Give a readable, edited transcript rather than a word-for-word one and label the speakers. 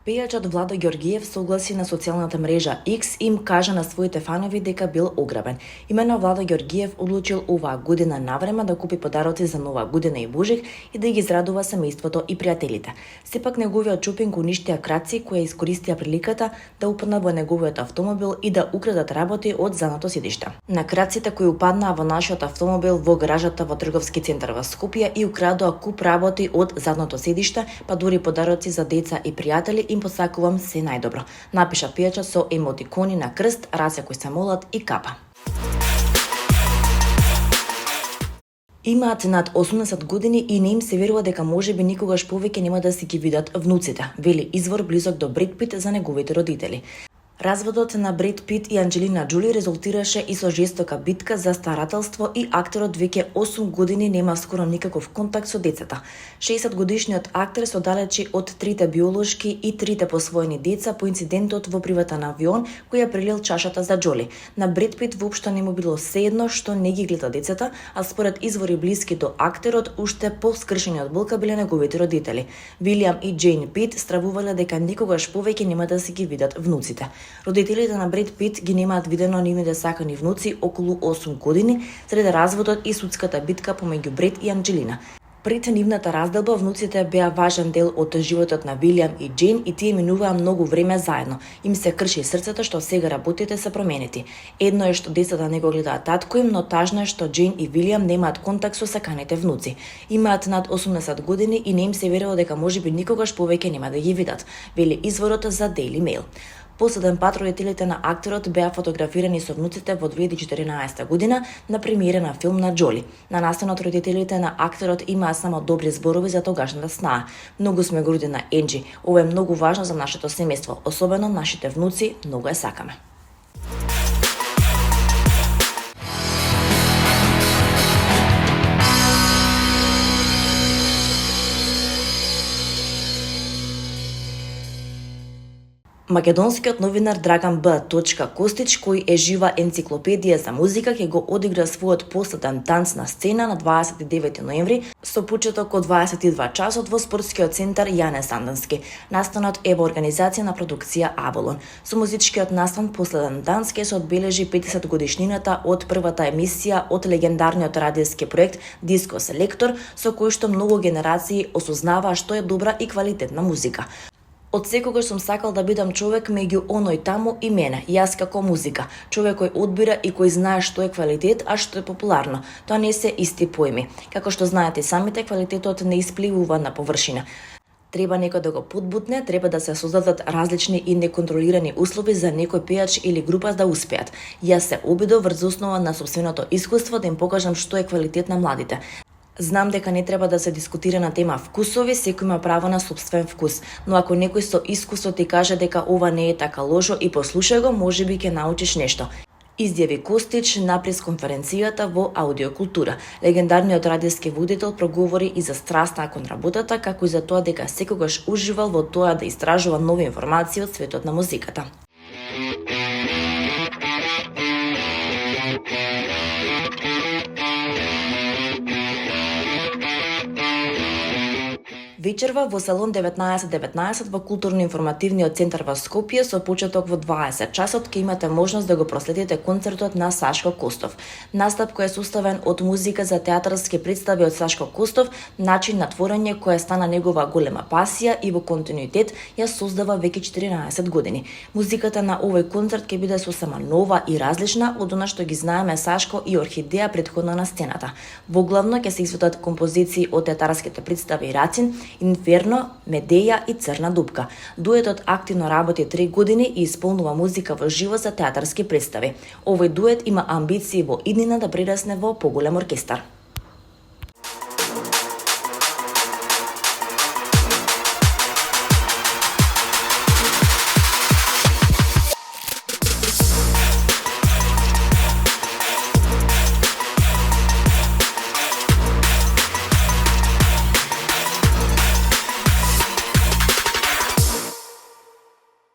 Speaker 1: Пејачот Владо Ѓоргиев се огласи на социјалната мрежа X и им кажа на своите фанови дека бил ограбен. Имено Владо Ѓоргиев одлучил оваа година навреме да купи подароци за Нова година и Божик и да ги израдува семејството и пријателите. Сепак неговиот чопинг уништија крадци кои искористија приликата да упаднат во неговиот автомобил и да украдат работи од задното седиште. На крадците кои упаднаа во нашиот автомобил во гаражата во трговски центар во Скопје и украдоа куп работи од задното седиште, па дури подароци за деца и пријатели, им посакувам се најдобро. Напиша пејачот со емотикони на крст, раце кои се молат и капа. Имаат над 80 години и не им се верува дека можеби никогаш повеќе нема да си ги видат внуците, вели извор близок до Бред Пит за неговите родители. Разводот на Бред Пит и Анџелина Џоли резултираше и со жестока битка за старателство и актерот веќе 8 години нема скоро никаков контакт со децата. 60-годишниот актер се оддалечи од трите биолошки и трите посвоени деца по инцидентот во приватен авион кој ја прелил чашата за Џоли. На Бред Пит воопшто не му било сеедно што не ги гледа децата, а според извори блиски до актерот, уште по-скршени од болка биле неговите родители. Вилијам и Џејн Пит стравувале дека никогаш повеќе нема да си ги видат внуците. Родителите на Бред Пит ги немаат видено нивните сакани внуци околу 8 години среде разводот и судската битка помеѓу Бред и Анџелина. Пред нивната разделба, внуците беа важен дел од животот на Вилијам и Џејн и тие минуваа многу време заедно. Им се крши срцето што сега работите се променети. Едно е што децата не го гледаат татко им, но тажно е што Џејн и Вилијам немаат контакт со саканите внуци. Имаат над 80 години и не им се верува дека можеби никогаш повеќе нема да ги видат, вели изворот за Daily Mail. Последен пат родителите на актерот беа фотографирани со внуците во 2014 година на премиера на филм на Џоли. На настанот родителите на актерот имаа само добри зборови за тогашната снаа. Многу сме горди на Енџи. Ова е многу важно за нашето семејство, особено нашите внуци, многу ја сакаме. Македонскиот новинар Драган Б. Костич, кој е жива енциклопедија за музика, ќе го одигра својот последен танц на сцена на 29 ноември со почеток од 22 часот во спортскиот центар Јане Сандански. Настанот е во организација на продукција Авалон. Со музичкиот настан Последен танц ќе се одбележи 50 годишнината од првата емисија од легендарниот радиски проект Диско Селектор, со кој што многу генерации осознаваа што е добра и квалитетна музика. Од секогаш сум сакал да бидам човек меѓу оној таму и мене, јас како музика. Човек кој одбира и кој знае што е квалитет, а што е популарно. Тоа не се исти поими. Како што знаете самите, квалитетот не испливува на површина. Треба некој да го подбутне, треба да се создадат различни и неконтролирани услови за некој пејач или група да успеат. Јас се обидов врз основа на сопственото искуство да им покажам што е квалитет на младите. Знам дека не треба да се дискутира на тема вкусови, секој има право на собствен вкус, но ако некој со искуство ти каже дека ова не е така лошо и послушај го, можеби ќе научиш нешто. Изјави Костич на пресконференцијата во Аудиокултура. Легендарниот радиски водител проговори и за страста кон работата, како и за тоа дека секогаш уживал во тоа да истражува нови информации од светот на музиката. Вечерва во салон 1919 во културно-информативниот центар во Скопје со почеток во 20 часот ќе имате можност да го проследите концертот на Сашко Костов. Настап кој е составен од музика за театарски представи од Сашко Костов, начин на творење која стана негова голема пасија и во континуитет ја создава веќе 14 години. Музиката на овој концерт ќе биде сосема нова и различна од она што ги знаеме Сашко и Орхидеја претходно на сцената. Воглавно ќе се изведат композиции од театарските представи Рацин, Инферно, Медеја и Црна дупка. Дуетот активно работи 3 години и исполнува музика во живо за театарски представи. Овој дует има амбиции во иднина да прерасне во поголем оркестар.